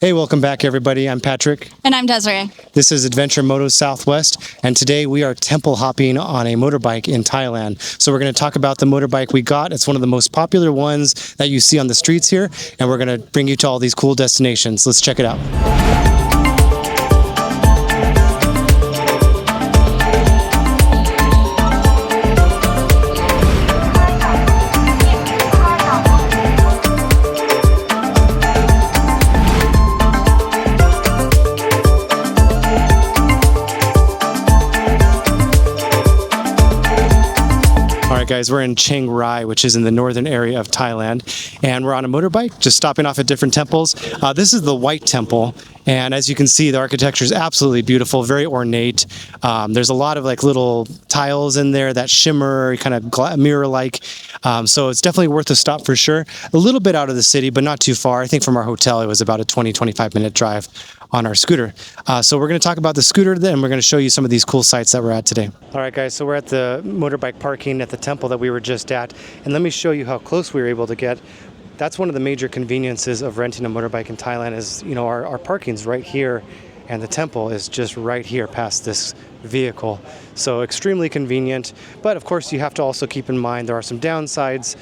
Hey, welcome back everybody. I'm Patrick. And I'm Desiree. This is Adventure Moto Southwest, and today we are temple hopping on a motorbike in Thailand. So we're going to talk about the motorbike we got. It's one of the most popular ones that you see on the streets here, and we're going to bring you to all these cool destinations. Let's check it out. Guys, we're in Chiang Mai, which is in the northern area of Thailand, and we're on a motorbike just stopping off at different temples. This is the White Temple, and as you can see, the architecture is absolutely beautiful, very ornate. There's a lot of like little tiles in there that shimmer, kind of mirror-like, so it's definitely worth a stop for sure. A little bit out of the city, but not too far. I think from our hotel it was about a 20-25 minute drive on our scooter. So we're going to talk about the scooter, then we're going to show you some of these cool sites that we're at today. All right guys, so we're at the motorbike parking at the temple that we were just at, and let me show you how close we were able to get. That's one of the major conveniences of renting a motorbike in Thailand is, you know, our parking's right here, and the temple is just right here past this vehicle. So extremely convenient, but of course you have to also keep in mind there are some downsides.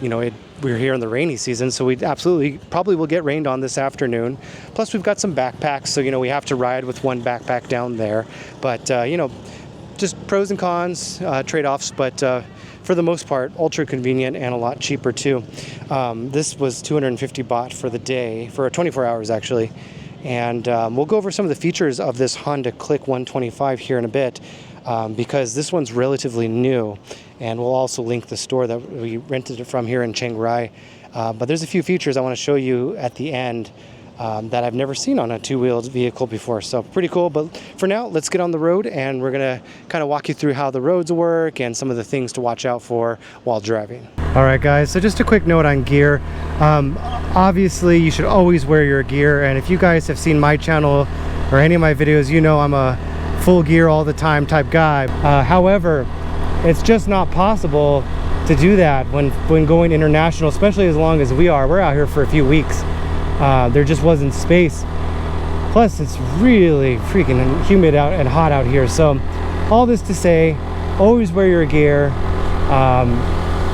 You know, we're here in the rainy season, so we absolutely probably will get rained on this afternoon. Plus we've got some backpacks, so you know we have to ride with one backpack down there. But you know, just pros and cons, trade-offs, but for the most part, ultra convenient and a lot cheaper too. This was 250 baht for the day, for 24 hours actually. And we'll go over some of the features of this Honda Click 125 here in a bit, because this one's relatively new, and we'll also link the store that we rented it from here in Chiang Mai. But there's a few features I want to show you at the end that I've never seen on a two-wheeled vehicle before, so pretty cool. But for now, let's get on the road, and we're gonna kind of walk you through how the roads work and some of the things to watch out for while driving. All right guys, so just a quick note on gear. Obviously you should always wear your gear, and if you guys have seen my channel or any of my videos, you know I'm a full gear all the time type guy. However, it's just not possible to do that when going international, especially as long as we are. We're out here for a few weeks. There just wasn't space. Plus it's really freaking humid out and hot out here. So all this to say, always wear your gear.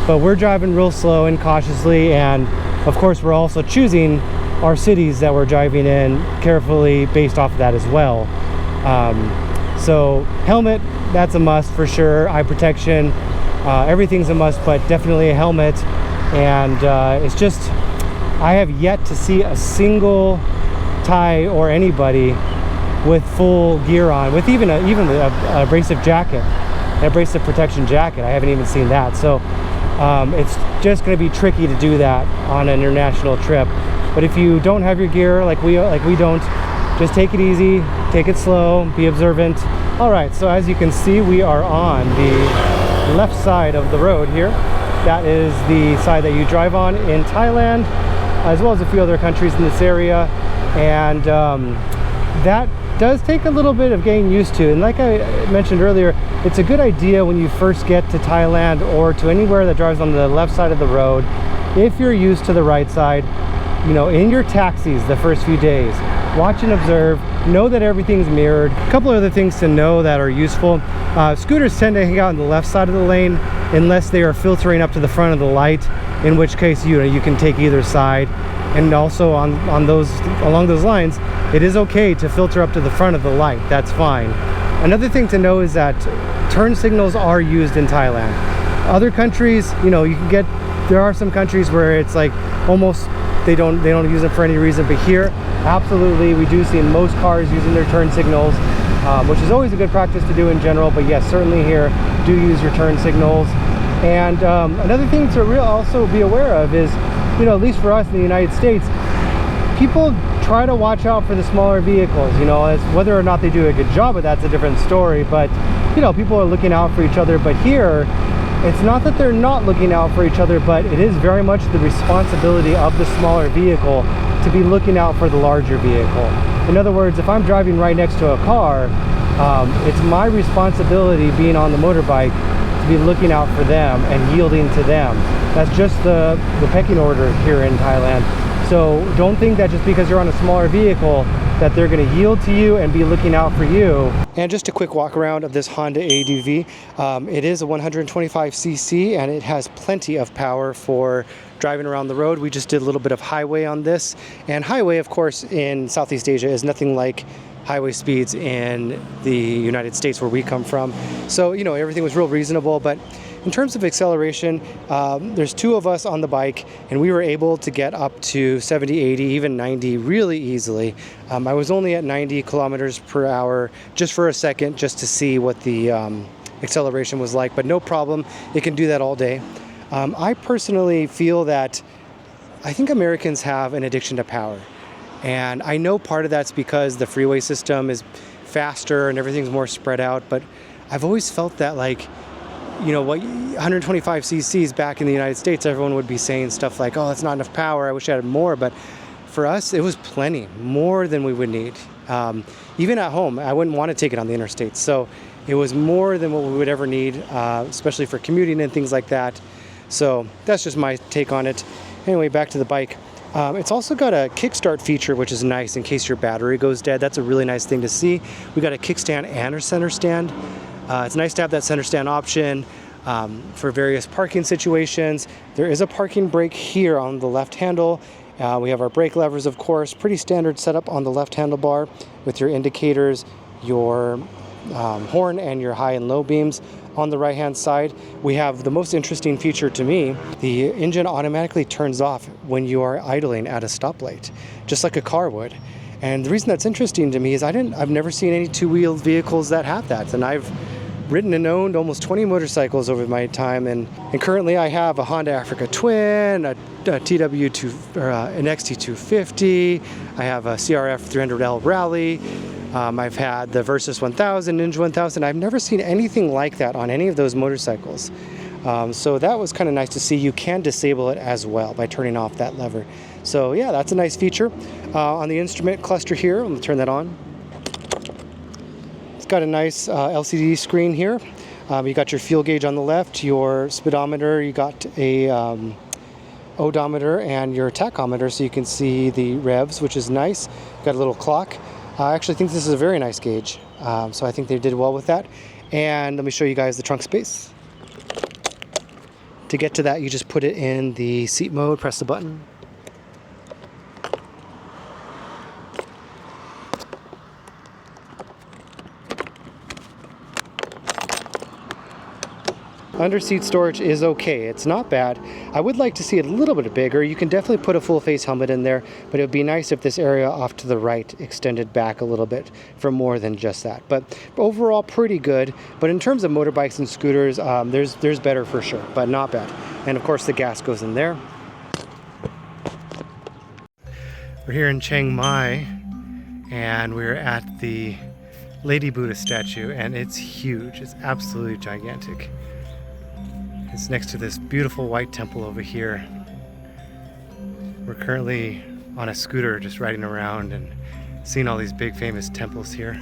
But we're driving real slow and cautiously, and of course we're also choosing our cities that we're driving in carefully based off of that as well. So helmet, that's a must for sure. Eye protection, everything's a must, but definitely a helmet. And it's just, I have yet to see a single Thai or anybody with full gear on, with even a abrasive jacket, an abrasive protection jacket. I haven't even seen that. So it's just going to be tricky to do that on an international trip. But if you don't have your gear like we don't, just take it easy, take it slow, be observant. All right, so as you can see, we are on the left side of the road here. That is the side that you drive on in Thailand, as well as a few other countries in this area. And that does take a little bit of getting used to, and like I mentioned earlier, it's a good idea when you first get to Thailand or to anywhere that drives on the left side of the road, if you're used to the right side, you know, in your taxis the first few days, watch and observe, know that everything's mirrored. A couple other things to know that are useful. Scooters tend to hang out on the left side of the lane unless they are filtering up to the front of the light, in which case you can take either side. And also along those lines, it is okay to filter up to the front of the light. That's fine. Another thing to know is that turn signals are used in Thailand. Other countries, you know, there are some countries where it's like almost they don't use them for any reason, but here absolutely we do see most cars using their turn signals, which is always a good practice to do in general, but yes, certainly here do use your turn signals. And another thing to also be aware of is, you know, at least for us in the United States, people try to watch out for the smaller vehicles. You know, as whether or not they do a good job of that's a different story, but you know, people are looking out for each other. But here, it's not that they're not looking out for each other, but it is very much the responsibility of the smaller vehicle to be looking out for the larger vehicle. In other words, if I'm driving right next to a car, it's my responsibility, being on the motorbike, to be looking out for them and yielding to them. That's just the pecking order here in Thailand. So don't think that just because you're on a smaller vehicle that they're going to yield to you and be looking out for you. And just a quick walk around of this Honda ADV. It is a 125cc and it has plenty of power for driving around the road. We just did a little bit of highway on this, and highway, of course, in Southeast Asia is nothing like highway speeds in the United States where we come from. So, you know, everything was real reasonable. But in terms of acceleration, there's two of us on the bike, and we were able to get up to 70, 80, even 90 really easily. I was only at 90 kilometers per hour just for a second, just to see what the acceleration was like, but no problem. It can do that all day. I personally feel that I think Americans have an addiction to power. And I know part of that's because the freeway system is faster and everything's more spread out, but I've always felt that, like, you know, what 125 cc's back in the United States, everyone would be saying stuff like, oh, that's not enough power, I wish I had more. But for us, it was plenty, more than we would need. Even at home, I wouldn't want to take it on the interstate. So it was more than what we would ever need, especially for commuting and things like that. So that's just my take on it. Anyway, back to the bike. It's also got a kickstart feature, which is nice in case your battery goes dead. That's a really nice thing to see. We got a kickstand and a center stand. It's nice to have that center stand option for various parking situations. There is a parking brake here on the left handle. We have our brake levers, of course. Pretty standard setup on the left handlebar with your indicators, your horn, and your high and low beams. On the right hand side, we have the most interesting feature to me. The engine automatically turns off when you are idling at a stoplight, just like a car would. And the reason that's interesting to me is I've never seen any two-wheeled vehicles that have that. And I've ridden and owned almost 20 motorcycles over my time, and currently I have a Honda Africa Twin, an XT250, I have a CRF 300L Rally, I've had the Versys 1000, Ninja 1000. I've never seen anything like that on any of those motorcycles. So that was kind of nice to see. You can disable it as well by turning off that lever. So yeah, that's a nice feature. On the instrument cluster here, I'm gonna turn that on. It's got a nice LCD screen here. You got your fuel gauge on the left, your speedometer, you got a odometer and your tachometer, so you can see the revs, which is nice. Got a little clock. I actually think this is a very nice gauge, so I think they did well with that. And let me show you guys the trunk space. To get to that, you just put it in the seat mode, press the button. Under seat storage is okay. It's not bad. I would like to see it a little bit bigger. You can definitely put a full face helmet in there, but it would be nice if this area off to the right extended back a little bit for more than just that. But overall, pretty good. But in terms of motorbikes and scooters, there's better for sure, but not bad. And of course, the gas goes in there. We're here in Chiang Mai, and we're at the Lady Buddha statue, and it's huge. It's absolutely gigantic. It's next to this beautiful white temple over here. We're currently on a scooter just riding around and seeing all these big famous temples here.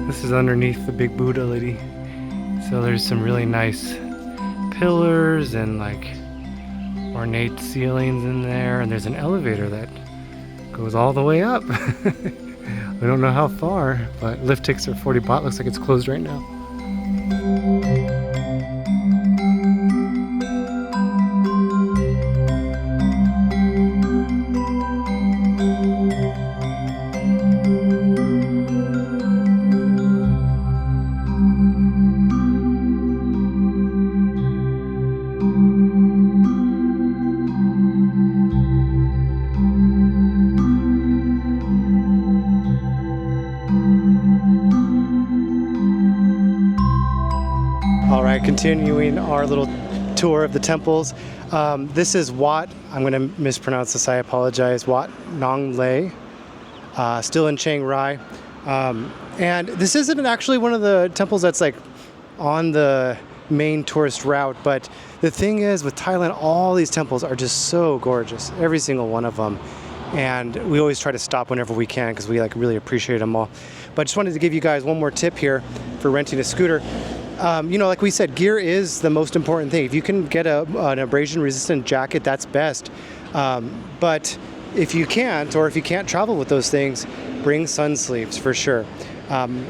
This is underneath the big Buddha lady. So there's some really nice pillars and like ornate ceilings in there, and there's an elevator that goes all the way up. We don't know how far, but lift tickets are 40 baht. Looks like it's closed right now. Continuing our little tour of the temples. This is Wat, I'm going to mispronounce this, I apologize, Wat Nong Le, still in Chiang Mai. And this isn't actually one of the temples that's like on the main tourist route. But the thing is, with Thailand, all these temples are just so gorgeous, every single one of them. And we always try to stop whenever we can because we like really appreciate them all. But I just wanted to give you guys one more tip here for renting a scooter. You know, like we said, gear is the most important thing. If you can get an abrasion-resistant jacket, that's best. But if you can't, or if you can't travel with those things, bring sun sleeves for sure.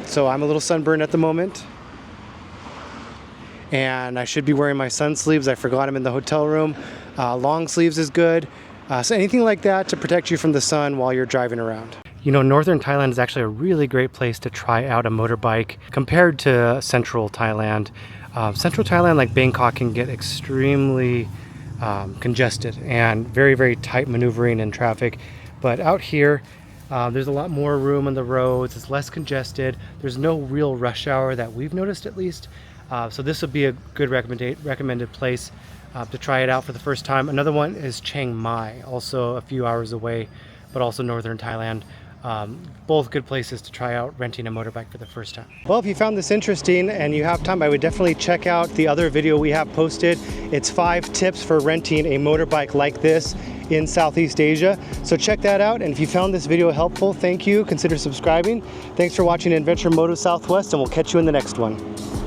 So I'm a little sunburned at the moment, and I should be wearing my sun sleeves. I forgot them in the hotel room. Long sleeves is good. So anything like that to protect you from the sun while you're driving around. You know, Northern Thailand is actually a really great place to try out a motorbike compared to Central Thailand. Central Thailand, like Bangkok, can get extremely congested and very, very tight maneuvering in traffic. But out here, there's a lot more room on the roads. It's less congested. There's no real rush hour that we've noticed, at least. So this would be a good recommended place to try it out for the first time. Another one is Chiang Mai, also a few hours away, but also Northern Thailand. Both good places to try out renting a motorbike for the first time. Well, if you found this interesting and you have time, I would definitely check out the other video we have posted. It's 5 tips for renting a motorbike like this in Southeast Asia. So check that out. And if you found this video helpful, thank you. Consider subscribing. Thanks for watching Adventure Moto Southwest, and we'll catch you in the next one.